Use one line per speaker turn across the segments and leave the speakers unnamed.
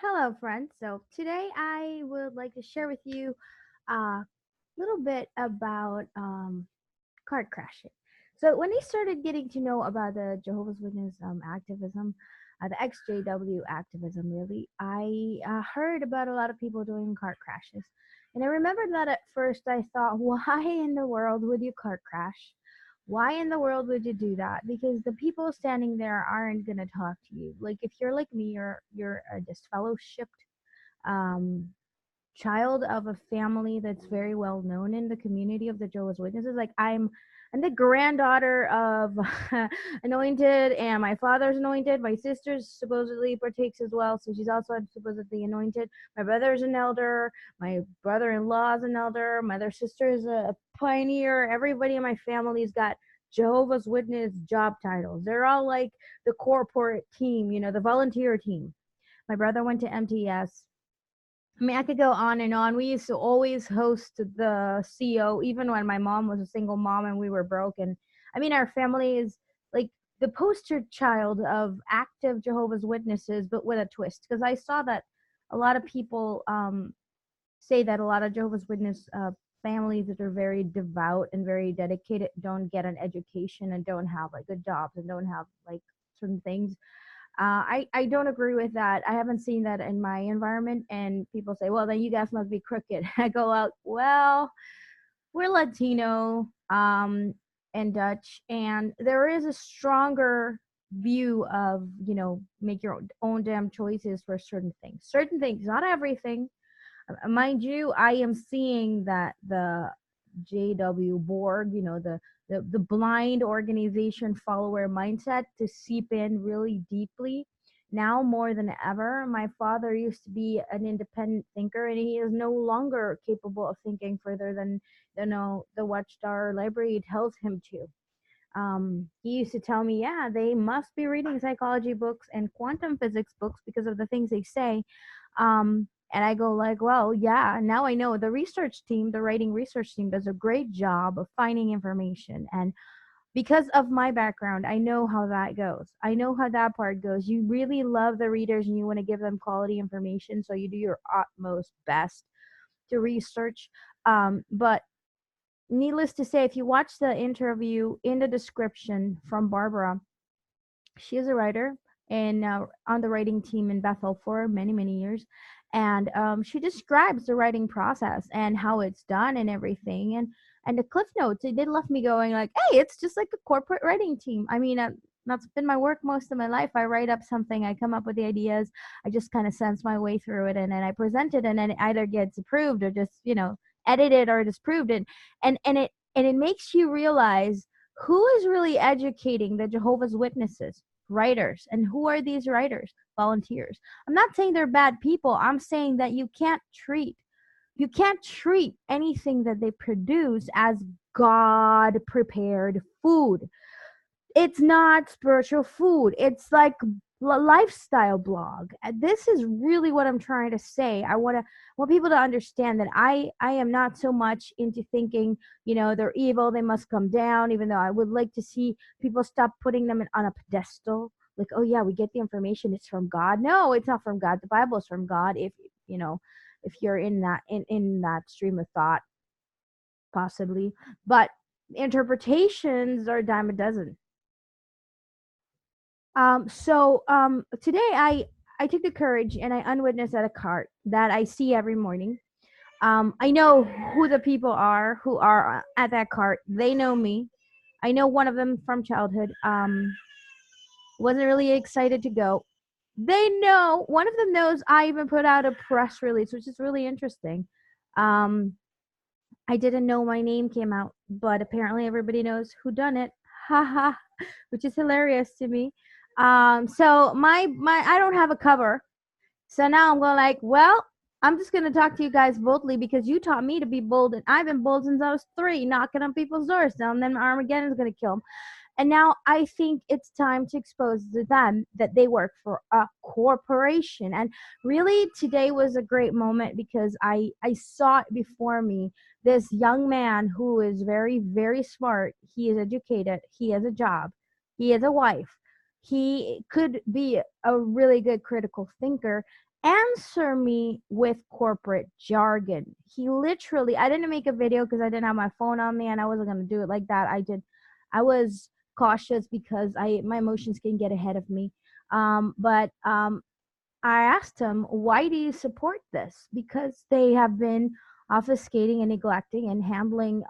Hello, friends. So today I would like to share with you a little bit about car crashing. So when I started getting to know about the Jehovah's Witness activism, the XJW activism, really, I heard about a lot of people doing car crashes. And I remember that at first I thought, why in the world would you car crash? Why in the world would you do that? Because the people standing there aren't gonna talk to you. Like if you're like me, you're a disfellowshipped um, child of a family that's very well known in the community of the Jehovah's Witnesses. Like I'm the granddaughter of anointed, and my father's anointed. My sister supposedly partakes as well, so she's also supposedly anointed. My brother's an elder. My brother-in-law is an elder. My other sister is a pioneer. Everybody in my family's got Jehovah's Witness job titles. They're all like the corporate team, the volunteer team. My brother went to MTS. I mean, I could go on and on. We used to always host the CO, even when my mom was a single mom and we were broke. And I mean, our family is like the poster child of active Jehovah's Witnesses, but with a twist. Because I saw that a lot of people say that a lot of Jehovah's Witness families that are very devout and very dedicated don't get an education and don't have like good jobs and don't have like certain things. I don't agree with that. I haven't seen that in my environment, and people say, well, then you guys must be crooked. I go out, well, we're Latino and Dutch, and there is a stronger view of, make your own damn choices for certain things. Certain things, not everything. Mind you, I am seeing that the JW Borg, the blind organization follower mindset to seep in really deeply now more than ever. My father used to be an independent thinker, and he is no longer capable of thinking further than the Watchtower Library tells him to. He used to tell me, yeah, they must be reading psychology books and quantum physics books because of the things they say. And I go like, well, yeah, now I know the research team, the writing research team does a great job of finding information. And because of my background, I know how that goes. I know how that part goes. You really love the readers and you want to give them quality information. So you do your utmost best to research. But needless to say, if you watch the interview in the description from Barbara, she is a writer and on the writing team in Bethel for many, many years. And she describes the writing process and how it's done and everything. And the cliff notes, it did left me going like, hey, it's just like a corporate writing team. I mean, that's been my work most of my life. I write up something, I come up with the ideas, I just kind of sense my way through it, and then I present it, and then it either gets approved or just, edited or disproved. And it makes you realize who is really educating the Jehovah's Witnesses writers, and who are these writers? Volunteers. I'm not saying they're bad people. I'm saying that you can't treat anything that they produce as God prepared food. It's not spiritual food. It's like lifestyle blog. This is really what I'm trying to say. I want people to understand that I am not so much into thinking, they're evil, they must come down, even though I would like to see people stop putting them on a pedestal. Like, oh yeah, we get the information, it's from God. No, it's not from God. The Bible is from God. If you're in that stream of thought, possibly. But interpretations are a dime a dozen. So today I took the courage and I unwitnessed at a cart that I see every morning. I know who the people are who are at that cart. They know me. I know one of them from childhood. Wasn't really excited to go. They know, one of them knows I even put out a press release, which is really interesting. Um, I didn't know my name came out, but apparently everybody knows who done it. Haha, which is hilarious to me. So my I don't have a cover. So now I'm going like, well, I'm just gonna talk to you guys boldly because you taught me to be bold, and I've been bold since I was 3, knocking on people's doors. Now and then Armageddon's gonna kill them. And now I think it's time to expose to them that they work for a corporation. And really, today was a great moment because I saw it before me. This young man who is very, very smart. He is educated. He has a job. He has a wife. He could be a really good critical thinker. answer me with corporate jargon. He literally, I didn't make a video because I didn't have my phone on me and I wasn't going to do it like that. I was cautious because my emotions can get ahead of me. But I asked him, why do you support this? Because they have been obfuscating and neglecting and handling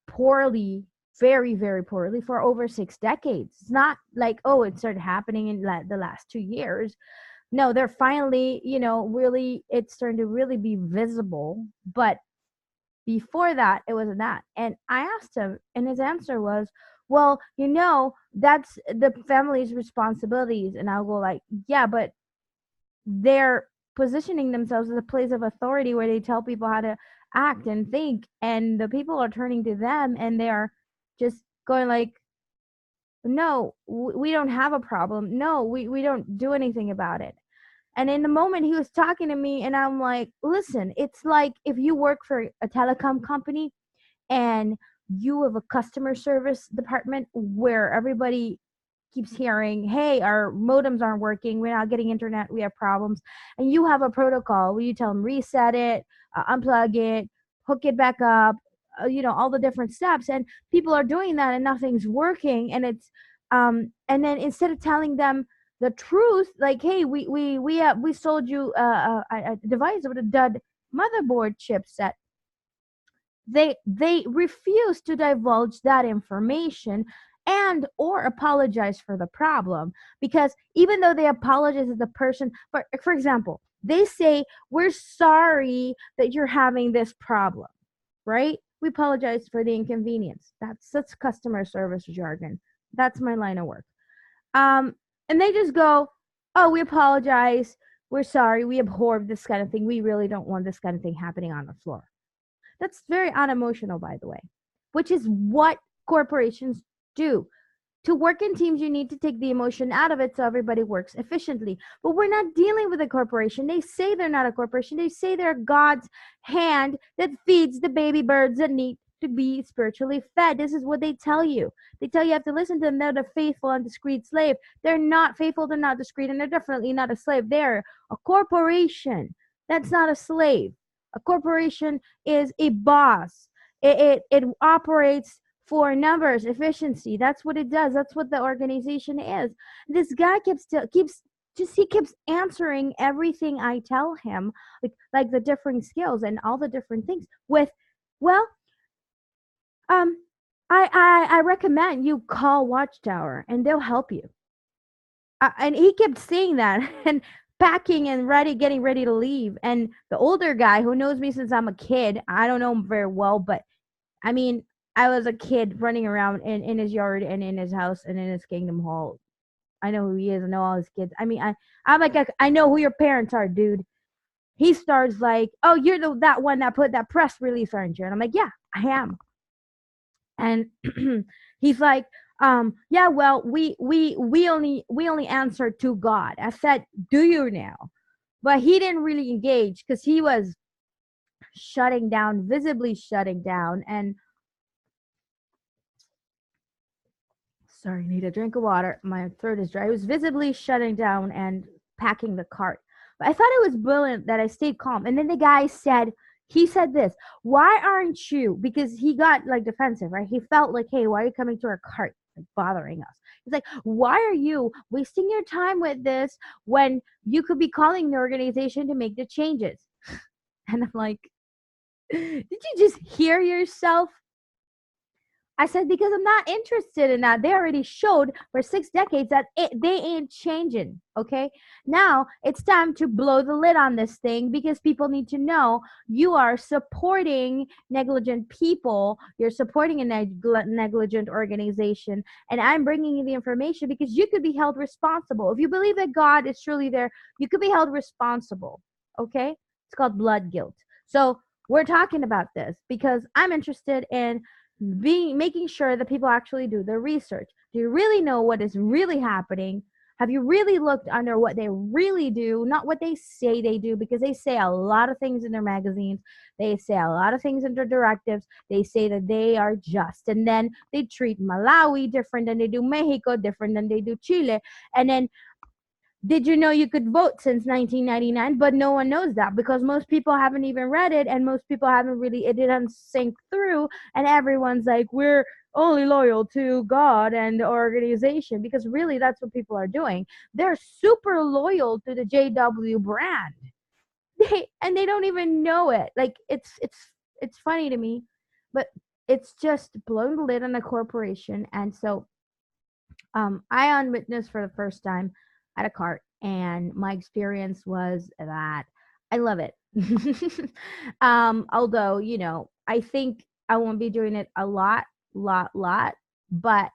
poorly, very, very poorly for over 6 decades. It's not like, oh, it started happening in the last 2 years. No, they're finally, really, it's starting to really be visible. But before that, it wasn't that. And I asked him, and his answer was, well, that's the family's responsibilities. And I'll go like, yeah, but they're positioning themselves as a place of authority where they tell people how to act and think, and the people are turning to them and they're just going like, no, we don't have a problem, no, we don't do anything about it. And in the moment he was talking to me, and I'm like, listen, it's like if you work for a telecom company and you have a customer service department where everybody keeps hearing, hey, our modems aren't working, we're not getting internet, we have problems, and you have a protocol where you tell them reset it, unplug it, hook it back up, all the different steps, and people are doing that and nothing's working. And it's and then instead of telling them the truth, like, hey, we sold you a device with a dud motherboard chipset, they refuse to divulge that information and or apologize for the problem. Because even though they apologize to the person, for example, they say, we're sorry that you're having this problem, right? We apologize for the inconvenience. That's customer service jargon. That's my line of work. And they just go, oh, we apologize, we're sorry, we abhor this kind of thing, we really don't want this kind of thing happening on the floor. That's very unemotional, by the way, which is what corporations do. To work in teams, you need to take the emotion out of it so everybody works efficiently. But we're not dealing with a corporation. They say they're not a corporation. They say they're God's hand that feeds the baby birds that need to be spiritually fed. This is what they tell you. They tell you have to listen to them. They're the faithful and discreet slave. They're not faithful. They're not discreet. And they're definitely not a slave. They're a corporation. That's not a slave. A corporation is a boss. It operates for numbers, efficiency. That's what it does. That's what the organization is. This guy keeps answering everything I tell him, like the different skills and all the different things with, well, I recommend you call Watchtower and they'll help you. And he kept saying that and packing and getting ready to leave. And the older guy who knows me since I'm a kid, I don't know him very well, but I mean, I was a kid running around in his yard and in his house and in his kingdom hall. I know who he is. I know all his kids. I mean, I'm like, I know who your parents are, dude. He starts like, oh, you're that one that put that press release, aren't you? And I'm like, yeah, I am. And he's like, yeah, well, we only answer to God. I said, do you now? But he didn't really engage because he was shutting down, visibly shutting down. And sorry, I need a drink of water. My throat is dry. He was visibly shutting down and packing the cart. But I thought it was brilliant that I stayed calm. And then the guy said, he said this, why aren't you, because he got like defensive, right? He felt like, hey, why are you coming to our cart, like bothering us? He's like, why are you wasting your time with this when you could be calling the organization to make the changes? And I'm like, did you just hear yourself? I said, because I'm not interested in that. They already showed for 6 decades that they ain't changing, okay? Now it's time to blow the lid on this thing because people need to know you are supporting negligent people. You're supporting a negligent organization. And I'm bringing you the information because you could be held responsible. If you believe that God is truly there, you could be held responsible, okay? It's called blood guilt. So we're talking about this because I'm interested in making sure that people actually do their research. Do you really know what is really happening? Have you really looked under what they really do, not what they say they do? Because they say a lot of things in their magazines. They say a lot of things in their directives. They say that they are just. And then they treat Malawi different than they do Mexico, different than they do Chile. And then Did you know you could vote since 1999? But no one knows that because most people haven't even read it, and most people haven't really, it didn't sink through, and everyone's like, we're only loyal to God and the organization, because really that's what people are doing. They're super loyal to the JW brand. And they don't even know it. Like it's funny to me, but it's just blowing the lid on a corporation. And so I on witness for the first time at a cart, and my experience was that I love it. Although, I think I won't be doing it a lot, but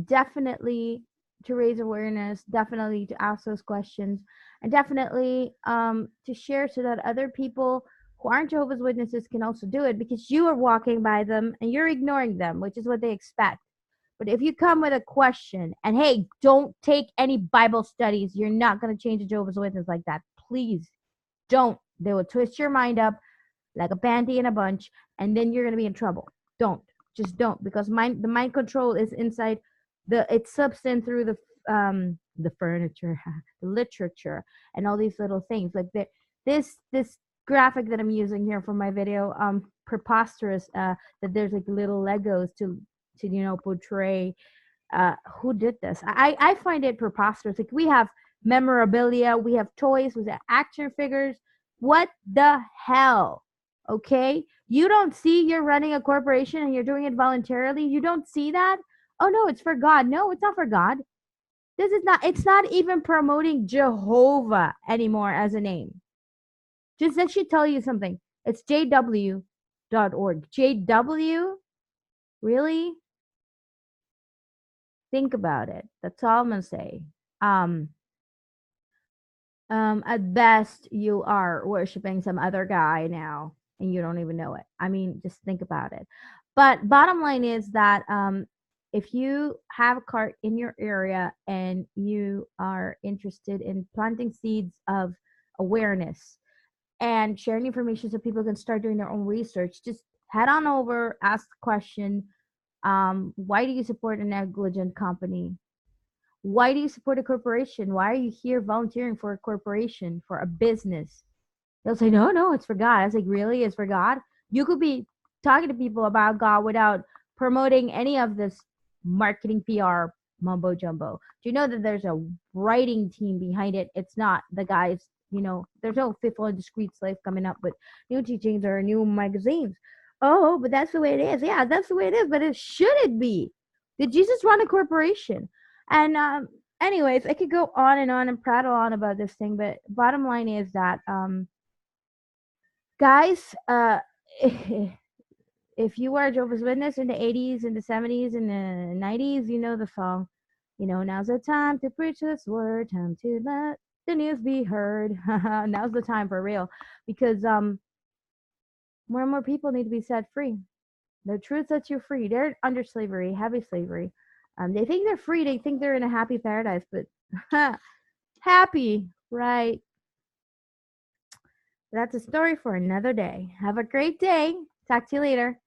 definitely to raise awareness, definitely to ask those questions, and definitely to share so that other people who aren't Jehovah's Witnesses can also do it, because you are walking by them and you're ignoring them, which is what they expect. But if you come with a question, and hey, don't take any Bible studies, you're not going to change a Jehovah's Witness like that. Please don't. They will twist your mind up like a panty in a bunch, and then you're going to be in trouble. Don't. Just don't, because the mind control is inside it's substance through the furniture, the literature, and all these little things. Like this graphic that I'm using here for my video, preposterous, that there's like little Legos to portray who did this. I find it preposterous. Like, we have memorabilia, we have toys, we have action figures. What the hell? Okay, you don't see you're running a corporation and you're doing it voluntarily. You don't see that. Oh no, it's for God. No, it's not for God. This is not. It's not even promoting Jehovah anymore as a name. Just that should tell you something. It's jw.org. JW? Really? Think about it. That's all I'm gonna say. Um, at best, you are worshiping some other guy now, and you don't even know it. I mean, just think about it. But bottom line is that if you have a cart in your area and you are interested in planting seeds of awareness and sharing information so people can start doing their own research, just head on over, ask the question, why do you support a negligent company? Why do you support a corporation? Why are you here volunteering for a corporation, for a business? They'll say, no, no, it's for God. I was like, really? It's for God? You could be talking to people about God without promoting any of this marketing PR mumbo jumbo. Do you know that there's a writing team behind it? It's not the guys, there's no Faithful and Discreet Slave coming up with new teachings or new magazines. Oh, but that's the way it is. Yeah, that's the way it is. But it shouldn't be. Did Jesus run a corporation? And anyways, I could go on and prattle on about this thing, but bottom line is that guys, if you were a Jehovah's Witness in the 80s, in the 70s, in the 90s, you know the song. Now's the time to preach this word, time to let the news be heard. Now's the time for real, because more and more people need to be set free. The truth sets you free. They're under slavery, heavy slavery. They think they're free. They think they're in a happy paradise, but happy, right? That's a story for another day. Have a great day. Talk to you later.